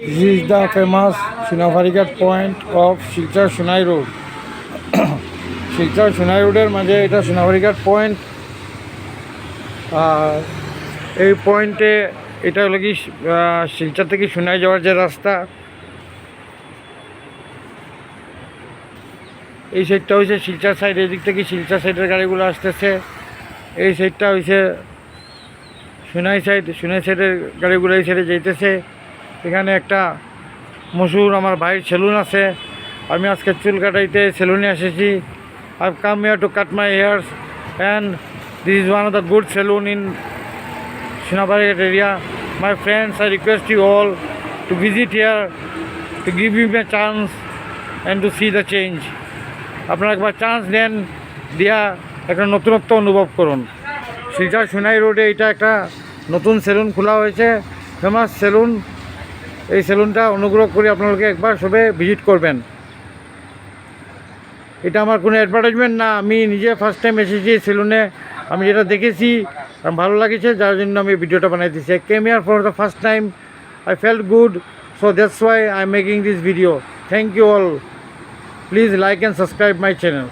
This is the famous Sunafarigat point of Silchar Shunai Road. Silchar Shunai Roader মাঝে এটা Sunafarigat point. এই পয়েন্টে এটা হলো কি শিলচর থেকে সুনাই যাওয়ার যে রাস্তা, এই সাইডটা হয়েছে শিলচর সাইড, এই দিক থেকে শিলচর সাইডের গাড়িগুলো আসতেছে। এই সাইডটা হয়েছে সুনাই সাইড, সুনাই সাইডের গাড়িগুলো এই সাইডে যাইতেছে। এখানে একটা মশুর আমার ভাইয়ের সেলুন আছে। আমি আজকে চুল কাটাইতে সেলুনে এসেছি। I've come here to cut my hairs and this is one of the good saloon in Sunafarigat area. My friends, I request you all to visit here, to give me a chance and to see the change. আপনারা একবার chance দেন, দিয়া একটা নতুনত্ব অনুভব করুন। শিলচর সুনাই রোডে এটা একটা নতুন সেলুন খোলা হয়েছে, ফেমাস সেলুন। এই সেলুনটা অনুগ্রহ করে আপনাদেরকে একবার সবে ভিজিট করবেন। এটা আমার কোনো অ্যাডভার্টাইজমেন্ট না, আমি নিজে ফার্স্ট টাইম এসেছি সেলুনে। আমি যেটা দেখেছি ভালো লাগেছে, যার জন্য আমি ভিডিওটা বানাইতেছি। I came here for the first time. I felt good, so that's why I'm making this video. Thank you all. Please like and subscribe my channel.